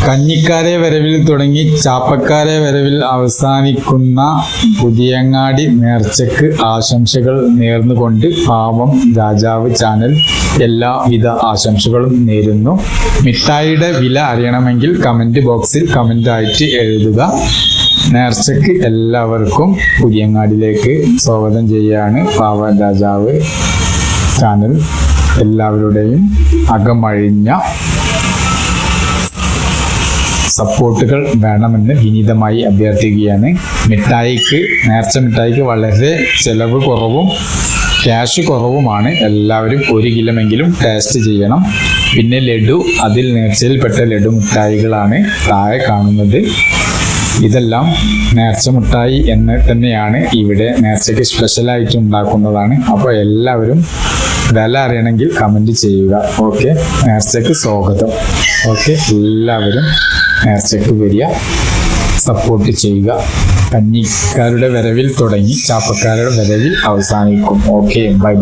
കഞ്ഞിക്കാരെ വരവിൽ തുടങ്ങി ചാപ്പക്കാരെ വരവിൽ അവസാനിക്കുന്ന പുതിയങ്ങാടി നേർച്ചയ്ക്ക് ആശംസകൾ നേർന്നുകൊണ്ട് പാവം രാജാവ് ചാനൽ എല്ലാവിധ ആശംസകളും നേരുന്നു. മിഠായിയുടെ വില അറിയണമെങ്കിൽ കമന്റ് ബോക്സിൽ കമന്റായിട്ട് എഴുതുക. നേർച്ചയ്ക്ക് എല്ലാവർക്കും പുതിയങ്ങാടിയിലേക്ക് സ്വാഗതം ചെയ്യാണ്. പാവം രാജാവ് ചാനൽ എല്ലാവരുടെയും അകമഴിഞ്ഞ സപ്പോർട്ടുകൾ വേണമെന്ന് വിനീതമായി അഭ്യർത്ഥിക്കുകയാണ്. നേർച്ച മിഠായിക്ക് വളരെ ചെലവ് കുറവും ക്യാഷ് കുറവുമാണ്. എല്ലാവരും 1 കിലോമെങ്കിലും ടേസ്റ്റ് ചെയ്യണം. പിന്നെ ലഡു, അതിൽ നേർച്ചയിൽപ്പെട്ട ലഡു മിഠായികളാണ് താഴെ കാണുന്നത്. ഇതെല്ലാം നേർച്ച മിഠായി എന്ന് തന്നെയാണ് ഇവിടെ നേർച്ചയ്ക്ക് സ്പെഷ്യലായിട്ട് ഉണ്ടാക്കുന്നതാണ്. അപ്പോൾ എല്ലാവരും വില അറിയണമെങ്കിൽ കമന്റ് ചെയ്യുക. ഓക്കെ, നേർച്ചയ്ക്ക് സ്വാഗതം. ഓക്കെ, എല്ലാവരും നേർച്ചയ്ക്ക് വരിക, സപ്പോർട്ട് ചെയ്യുക. കഞ്ഞിക്കാരുടെ വരവിൽ തുടങ്ങി ചാപ്പക്കാരുടെ വരവിൽ അവസാനിക്കും. Okay, by.